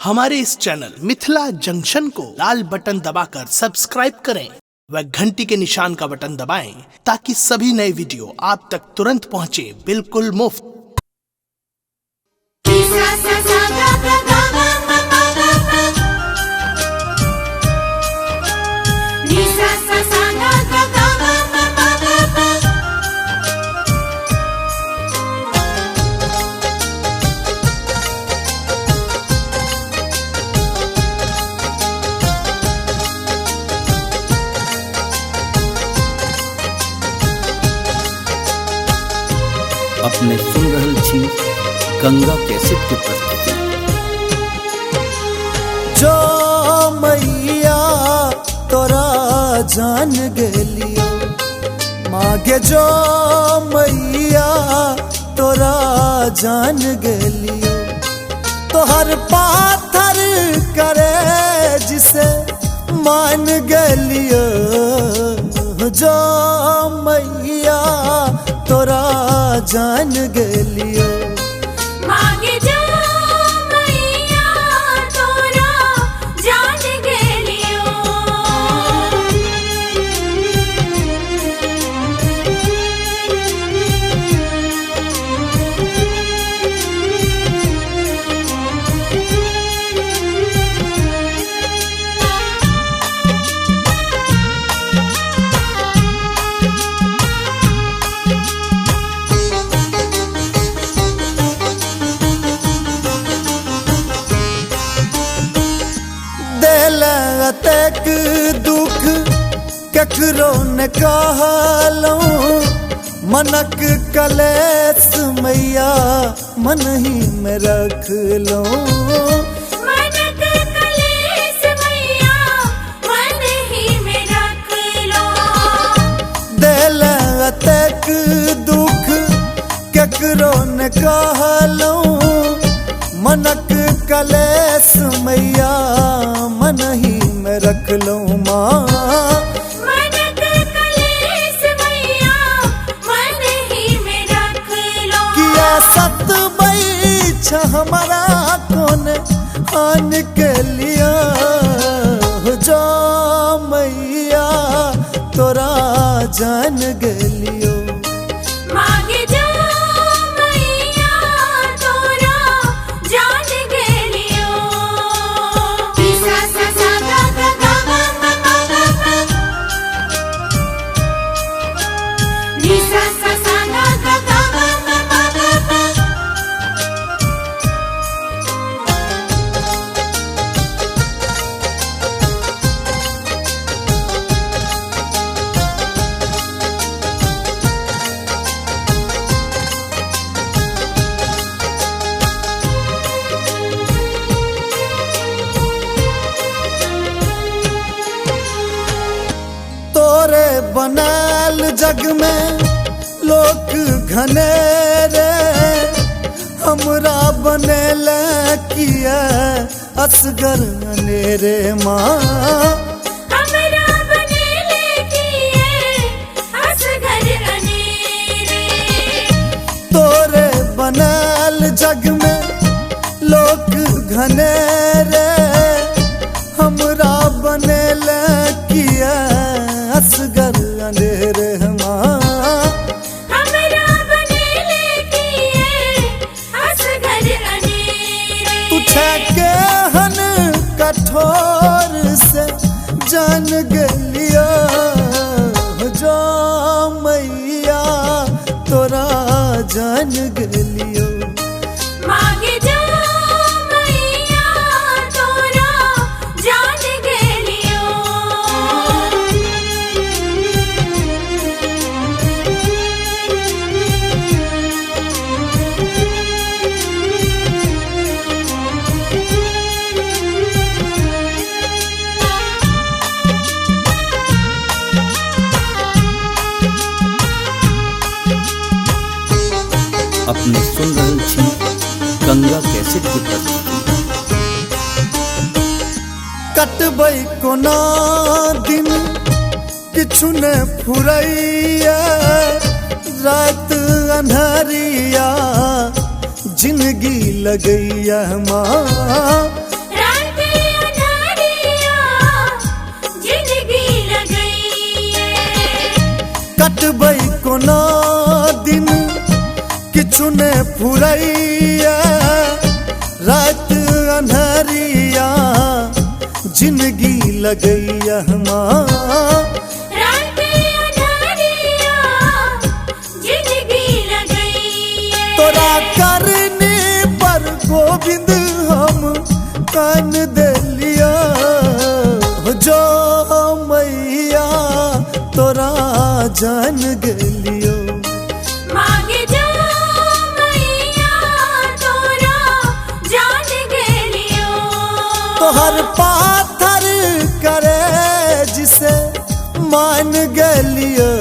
हमारे इस channel Mithila junction को लाल button दबाकर सब्सक्राइब करें व घंटी के निशान का बटन दबाएं ताकि सभी नए वीडियो आप तक तुरंत पहुंचे बिल्कुल मुफ्त। अपने सुन रहल छी गंगा कैसेट के प्रस्तुति। जो मैया तोरा जान गेलियो मागे, जो मैया तोरा जान गेलियो, तोहर पाथर करे जिसे मान गेलियो। जो मैया तोरा जान गेलियो, मागे जो मैया तोरा जान गेलियो। तक दुख ककरो न कहलौ, मनक कलेश मैया मन ही में रख लो। मनक कलेश मैया मन ही में रख लो। दिल तक दुख ककरो न कहलौ, मनक कलेश मैया मन ही में रख लो। माँ मनक कलेश मैया मन ही में रख लो। किया सत बैछ हमारा कौन आन के लिया। जो मैया तोरा जान गेलियो, मागे जो मैया तोरा जान गेलियो। सा सा सा गा गा गा गा गा गा गा गा। नी सा सा सा गा गा गा गा गा गा गा। तोरे बनाल जग में लोक घनेरे, हमरा बनेल किया असगर अनेरे। माँ हमरा बनेले किए असगर अनेरे। तोरे बनाल जग में लोक घनेरे, हमरा बनेल किया असगर अंधेरे। माँ हमरा बनेले किए असगर अनेरे। तुझे केहन कठोर से जान गेलियो। जो मैया तोरा जान गेलियो, मागे जो मैया तोरा जान गेलियो। अपने सुन रहल छी गंगा कैसेट के प्रस्तुति। कटबै कोना दिन किछु ने फुरैया, रात अन्हरिया जिंदगी लगैया। माँ कटबै कोना दिन किछु ने फुरैया रात अन्हरिया जिंदगी लगैया रात अन्हरिया जिंदगी लगैया तोरा करने पर गोविंद हम कान देलिया जो मैया तोरा जान गेलियो मांगे जो मैया तोरा जान गेलियो तोहर पाथर करे जिसे मान गेलियो